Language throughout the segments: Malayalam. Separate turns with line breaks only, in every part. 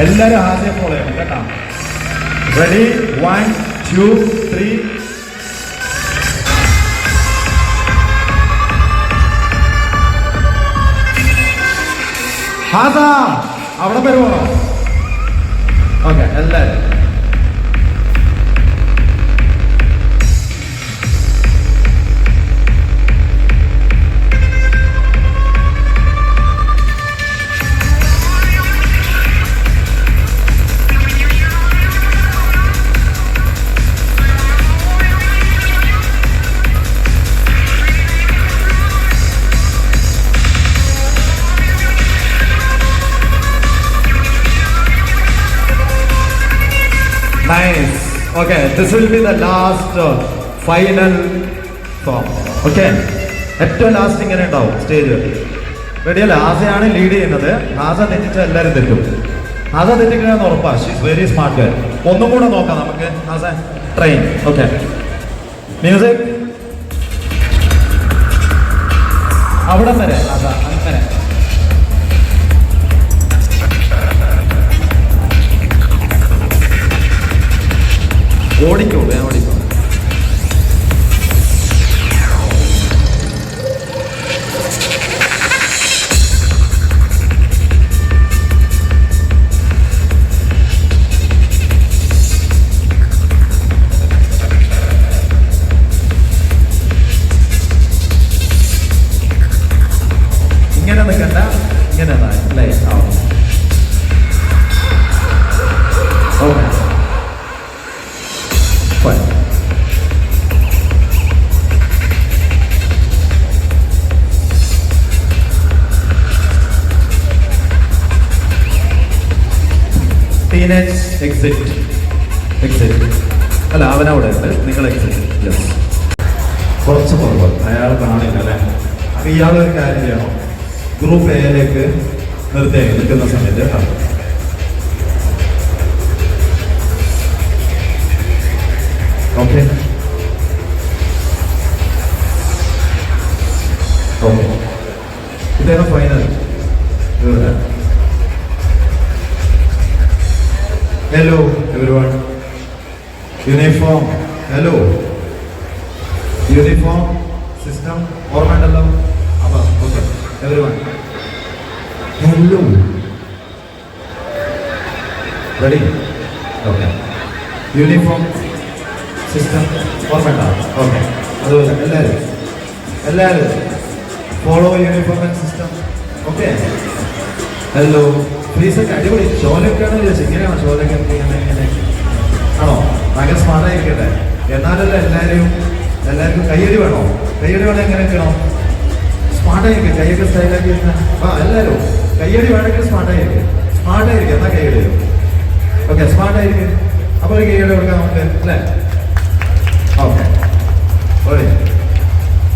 എല്ലാവരും ആദ്യം ഫോളോ ചെയ്യണം കേട്ടോ. റെഡി 1 2 3. ഹാസാ അവിടെ വരുവാണോ? ഓക്കെ എല്ലാവരും nice. Okay, this will be the last final song. Okay, ഏറ്റവും ലാസ്റ്റ് ഇങ്ങനെ ഉണ്ടാവും സ്റ്റേജ്. റെഡി അല്ല? ആസയാണ് ലീഡ് ചെയ്യുന്നത്. ആസ തെറ്റിച്ച എല്ലാവരും തെറ്റും. ആസ തെറ്റിക്കണമെന്ന് ഉറപ്പാ. She's very smart girl. ഒന്നും കൂടെ നോക്കാം നമുക്ക്. ആസ ട്രെയിൻ. ഓക്കെ, മ്യൂസിക് അവിടെ വരെ. ആസ അങ്ങനെ ഓടിക്കോ, വേഗം ഓടിക്കോ. ഇങ്ങനെ നിൽക്കണ്ട, ഇങ്ങനെ അല്ലേ? ഓക്കെ ടീനേജ് എക്സിറ്റ് അല്ല, അവനവിടെ ഉണ്ട്. നിങ്ങൾ എക്സിറ്റ്. യെസ്, കുറച്ച് കുറവ് അയാൾ കാണില്ല അല്ലേ? അപ്പം ഇയാളൊരു കാര്യം ചെയ്യണം. ഗ്രൂപ്പ് എയിലേക്ക് നിൽക്കുന്ന സമയത്ത് ഓക്കെ ഓക്കെ ഇതാണ് final. Hello everyone. Uniform. Hello uniform system ഓർമ്മയുണ്ടല്ലോ? അപ്പം okay everyone hello. Ready? Okay. Uniform system ഓർമ്മയുണ്ടോ? ഓക്കെ. അതുപോലെ എല്ലാവരും follow uniform and system. Okay. Hello പ്ലീസൊക്കെ അടിപൊളി. ഷോലൊക്കെയാണോ ചോദിച്ചു? ഇങ്ങനെയാണോ ഷോലൊക്കെ? ഇങ്ങനെ ആണോ? ഭയങ്കര സ്മാർട്ടായിരിക്കട്ടെ. എന്നാലല്ല എല്ലാവർക്കും കയ്യടി വേണോ? കയ്യടി വേണം. എങ്ങനെയൊക്കെയാണോ? സ്മാർട്ടായിരിക്കും. കൈയൊക്കെ സ്റ്റൈലാക്കി എല്ലാവരും കയ്യടി വേണമെങ്കിൽ സ്മാർട്ടായിരിക്കും. എന്നാൽ കയ്യടി വരും. ഓക്കെ, സ്മാർട്ടായിരിക്കും. അപ്പോൾ ഒരു കയ്യടി കൊടുക്കാം നമുക്ക് അല്ലേ? ഓക്കെ.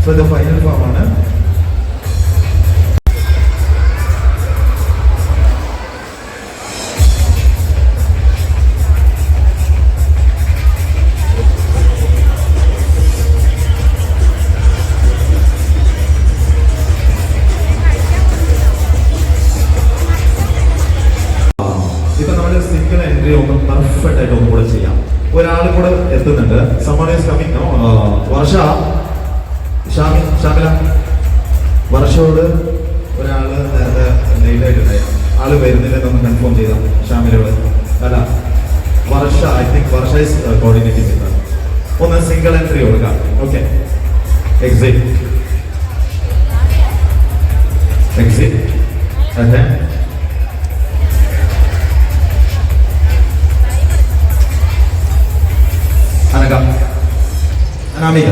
സോ ഇത് ഫൈനൽ ഫോമാണ്. സിംഗിൾ എൻട്രി ഒന്ന് പെർഫെക്റ്റ് ആയിട്ട് ഒന്നും കൂടെ ചെയ്യാം. ഒരാൾ കൂടെ എത്തുന്നുണ്ട്. someone is coming. വർഷ ഷാമില വർഷയോട് ഒരാള് നേരത്തെ ലേറ്റ് ആയിട്ടുണ്ടായി. ആള് വരുന്നില്ലെന്നൊന്ന് കൺഫേം ചെയ്ത ഷാമിലോട്. അല്ല Varsha, I think Varsha is coordinate ചെയ്യുന്നത്. ഒന്ന് സിംഗിൾ എൻട്രി കൊടുക്കാം. ഓക്കെ, എക്സിറ്റ് അതെ. അനമിക